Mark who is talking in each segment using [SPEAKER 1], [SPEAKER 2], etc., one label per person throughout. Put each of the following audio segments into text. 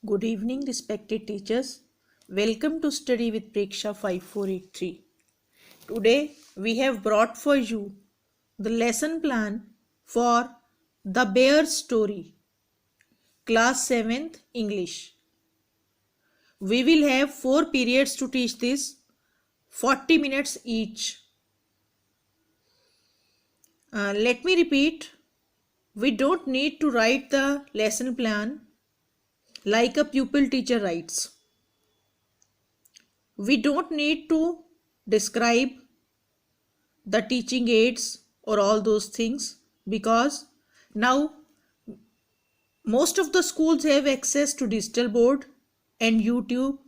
[SPEAKER 1] Good evening, respected teachers. Welcome to Study with Preksha 5483. Today, we have brought for you the lesson plan for The Bear Story, Class 7th English. We will have 4 periods to teach this, 40 minutes each. Let me repeat, we don't need to write the lesson plan like a pupil teacher writes. We don't need to describe the teaching aids or all those things because now most of the schools have access to digital board and YouTube.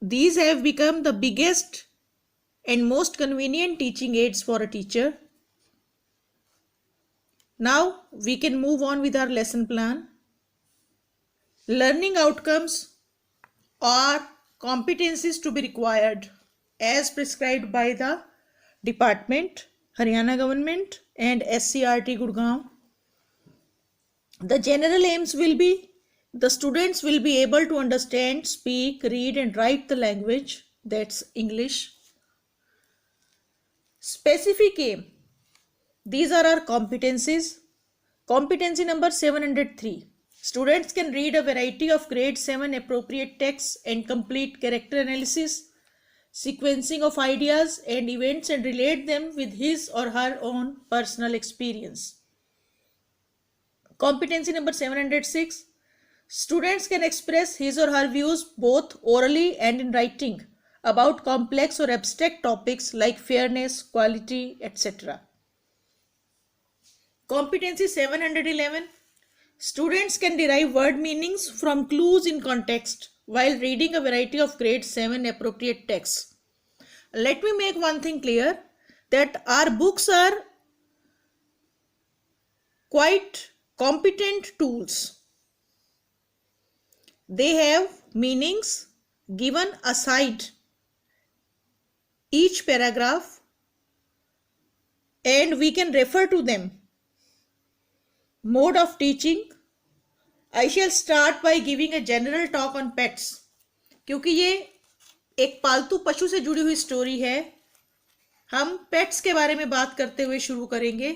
[SPEAKER 1] These have become the biggest and most convenient teaching aids for a teacher. Now we can move on with our lesson plan. Learning outcomes are competencies to be required as prescribed by the department, Haryana government and SCRT Gurgaon. The general aims will be the students will be able to understand, speak, read and write the language, that's English. Specific aim, these are our competencies. Competency number 703. Students can read a variety of grade 7 appropriate texts and complete character analysis, sequencing of ideas and events and relate them with his or her own personal experience. Competency number 706. Students can express his or her views both orally and in writing about complex or abstract topics like fairness, quality, etc. Competency 711. Students can derive word meanings from clues in context while reading a variety of grade 7 appropriate texts. Let me make one thing clear, that our books are quite competent tools. They have meanings given aside each paragraph and we can refer to them. Mode of teaching, I shall start by giving a general talk on pets. क्योंकि ये एक पालतू पशु से जुड़ी हुई story है, हम पेट्स के बारे में बात करते हुए शुरू करेंगे.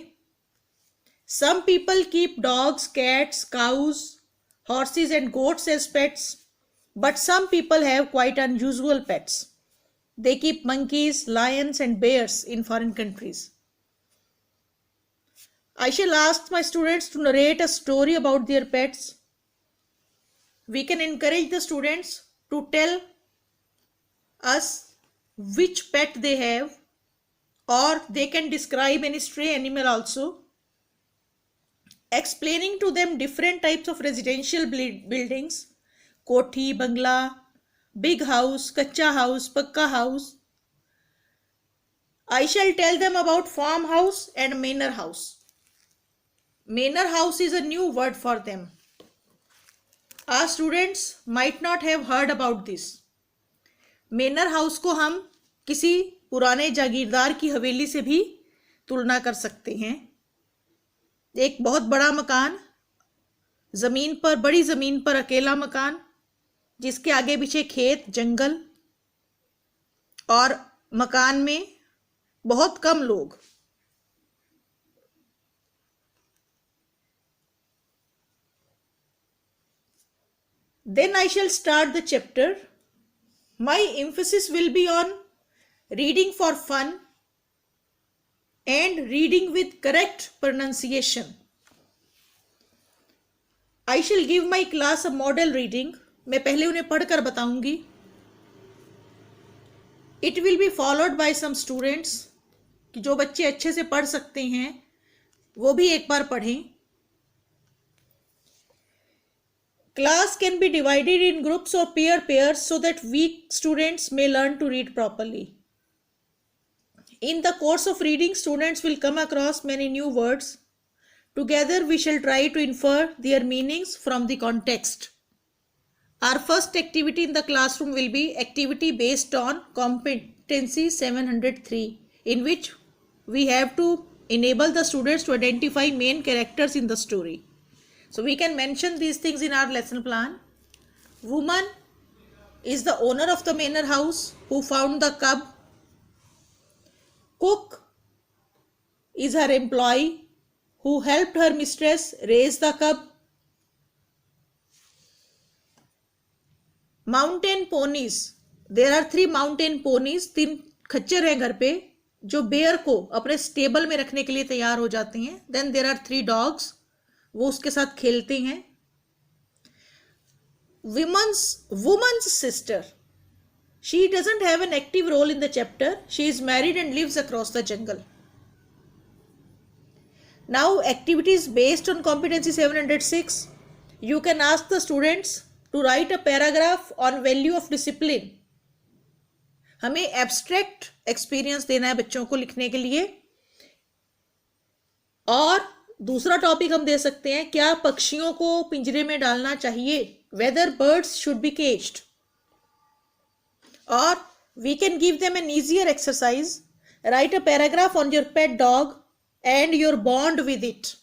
[SPEAKER 1] Some people keep dogs, cats, cows, horses and goats as pets, but some people have quite unusual pets. They keep monkeys, lions and bears in foreign countries. I shall ask my students to narrate a story about their pets. We can encourage the students to tell us which pet they have, or they can describe any stray animal also. Explaining to them different types of residential buildings, kothi, bangla, big house, kacha house, pakka house. I shall tell them about farmhouse and manor house. Manor house is a new word for them. Our students might not have heard about this. Manor house को हम किसी पुराने जागीरदार की हवेली से भी तुलना कर सकते हैं. एक बहुत बड़ा मकान, जमीन पर, बड़ी जमीन पर अकेला मकान, जिसके आगे पीछे खेत, जंगल और मकान में बहुत कम लोग. Then I shall start the chapter. My emphasis will be on reading for fun and reading with correct pronunciation. I shall give my class a model reading. मैं पहले उन्हें पढ़कर बताऊंगी. It will be followed by some students, कि जो बच्चे अच्छे से पढ़ सकते हैं वो भी एक बार पढ़ें. Class can be divided in groups or pairs so that weak students may learn to read properly. In the course of reading, students will come across many new words. Together we shall try to infer their meanings from the context. Our first activity in the classroom will be activity based on competency 703, in which we have to enable the students to identify main characters in the story. So we can mention these things in our lesson plan. Woman is the owner of the manor house who found the cub. Cook is her employee who helped her mistress raise the cub. Mountain ponies. There are 3 mountain ponies. 3 खच्चर हैं घर पे जो bear को अपने stable में रखने के लिए तैयार हो जाते हैं. Then there are 3 dogs. वो उसके साथ खेलते हैं. Woman's sister. She doesn't have an active role in the chapter. She is married and lives across the jungle. Now activities based on competency 706. You can ask the students to write a paragraph on value of discipline. हमें abstract experience देना है बच्चों को लिखने के लिए. और दूसरा टॉपिक हम दे सकते हैं, क्या पक्षियों को पिंजरे में डालना चाहिए, whether birds should be caged. Or we can give them an easier exercise. Write a paragraph on your pet dog and your bond with it.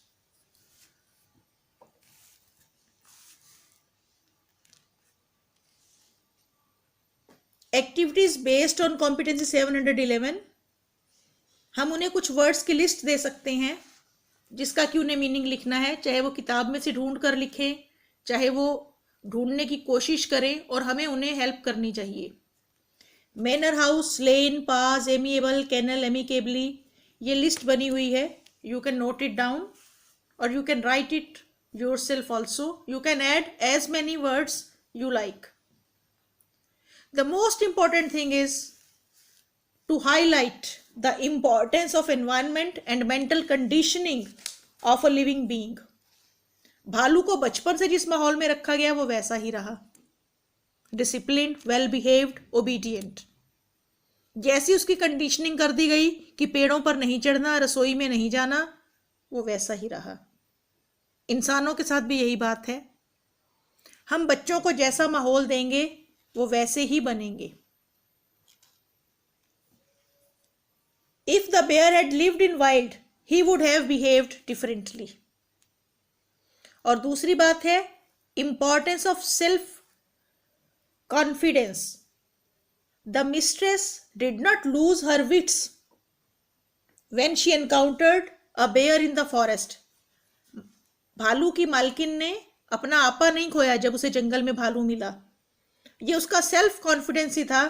[SPEAKER 1] Activities based on competency 711. हम उन्हें कुछ वर्ड्स की लिस्ट दे सकते हैं जिसका कि उन्हें meaning लिखना है, चाहे वो किताब में से ढूंढ कर लिखें, चाहे वो ढूंढने की कोशिश करें, और हमें उन्हें हेल्प करनी चाहिए. Manor house, lane, pass, amiable, canal, amicably, ये लिस्ट बनी हुई है. You can note it down और you can write it yourself also. You can add as many words you like. The most important thing is to highlight the importance of environment and mental conditioning of a living being. भालू को बचपन से जिस माहौल में रखा गया वो वैसा ही रहा. Disciplined, well behaved, obedient. जैसी उसकी कंडीशनिंग कर दी गई कि पेड़ों पर नहीं चढ़ना, रसोई में नहीं जाना, वो वैसा ही रहा. इंसानों के साथ भी यही बात है. हम बच्चों को जैसा माहौल देंगे वो वैसे ही बनेंगे. If the bear had lived in wild, he would have behaved differently. और दूसरी बात है importance of self confidence. The mistress did not lose her wits when she encountered a bear in the forest. भालू की मालकिन ने अपना आपा नहीं खोया जब उसे जंगल में भालू मिला. ये उसका सेल्फ कॉन्फिडेंस ही था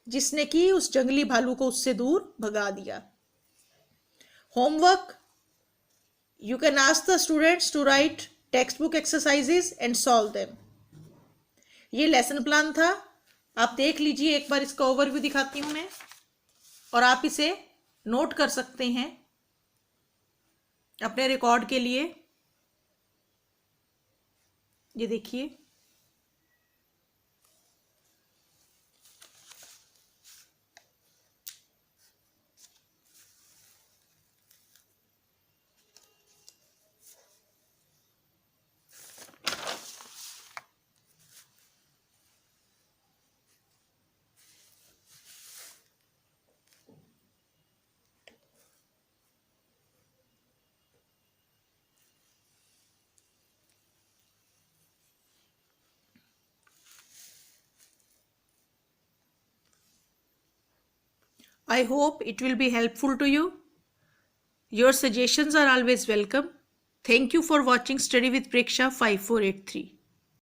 [SPEAKER 1] जिसने कि उस जंगली भालू को उससे दूर भगा दिया. Homework, you can ask the students to write textbook exercises and solve them. ये लेसन प्लान था, आप देख लीजिए. एक बार इसका ओवरव्यू दिखाती हूं मैं और आप इसे नोट कर सकते हैं अपने रिकॉर्ड के लिए. ये देखिए, I hope it will be helpful to you. Your suggestions are always welcome. Thank you for watching Study with Preksha 5483.